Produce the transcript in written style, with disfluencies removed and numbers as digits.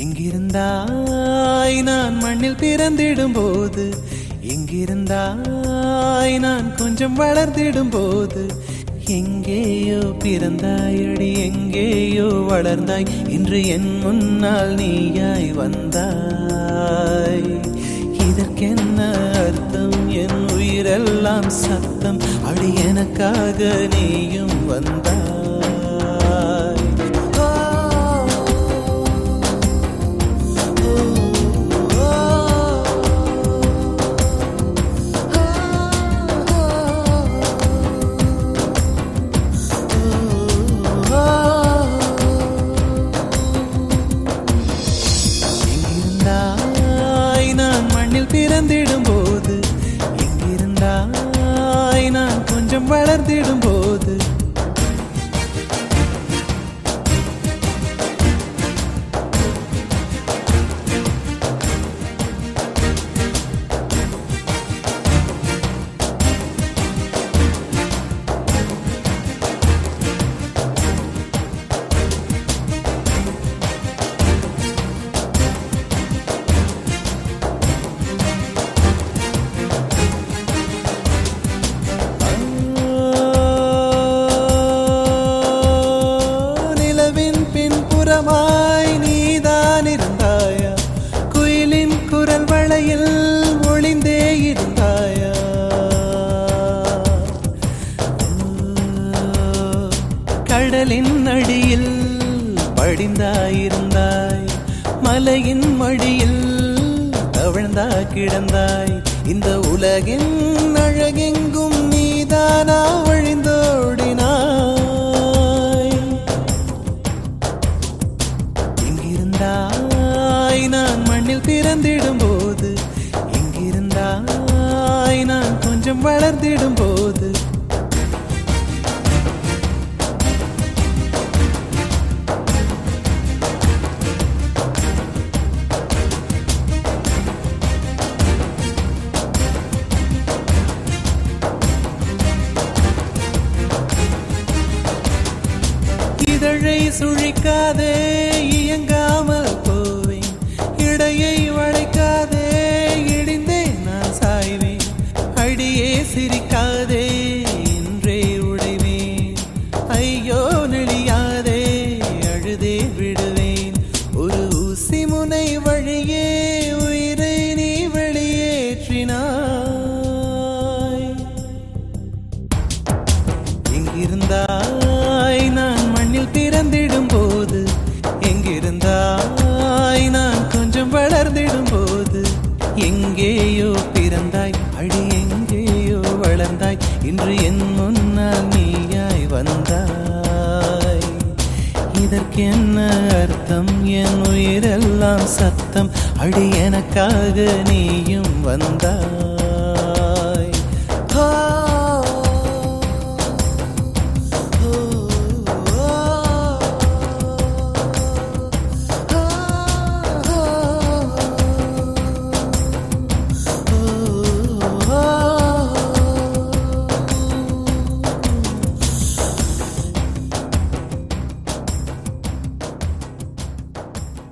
எங்கிருந்தாய் நான் மண்ணில் பிறந்திடும் போது, எங்கிருந்தாய் நான் கொஞ்சம் வளர்ந்திடும் போது, எங்கேயோ பிறந்தாயடி எங்கேயோ வளர்ந்தாய், இன்று என் முன்னால் நீயாய் வந்தாய். இதற்கென்ன அர்த்தம்? என் உயிரெல்லாம் சத்தம், அடி எனக்காக நீயும் வந்தாய். பிறந்திடும் போது, எங்கிருந்தாய் நான் கொஞ்சம் வளர்ந்திடும் போது, நீதான் இருந்தாயா? குயிலின் குரல் வளையில் ஒளிந்தே இருந்தாயா? கடலின் அடியில் படிந்தாயிருந்தாய், மலையின் மடியில் தவழ்ந்தா கிடந்தாய். இந்த உலகின் அழகெங்கும் நீதானா வழிந்தோடினாய். நான் மண்ணில் பிறந்திடும் போது, எங்கிருந்தாய் நான் கொஞ்சம் வளர்ந்திடும் போது, இதழை சுழிக்காதே இயங்காமல் போவேன், இடையை வளைக்காதே இடிந்தே நான் சாய்வேன். அடியே சிரிக்காதே என்றே உடைவேன், ஐயோ நெளியாதே அழுதே விடுவேன். ஒரு ஊசி முனை வழியே உயிரை நீ வெளியேற்றினாய். எங்கிருந்தாய் நான் மண்ணில் பிறந்திடும் போது, எங்கிருந்தாய் நான் கொஞ்சம் வளர்ந்திடும் போது, எங்கேயோ பிறந்தாய் அடி எங்கேயோ வளர்ந்தாய், இன்று என் முன்னால் நீயாய் வந்தாய். இதற்கென்ன அர்த்தம்? என் உயிரெல்லாம் சத்தம், அடி எனக்காக நீயும் வந்தாய்.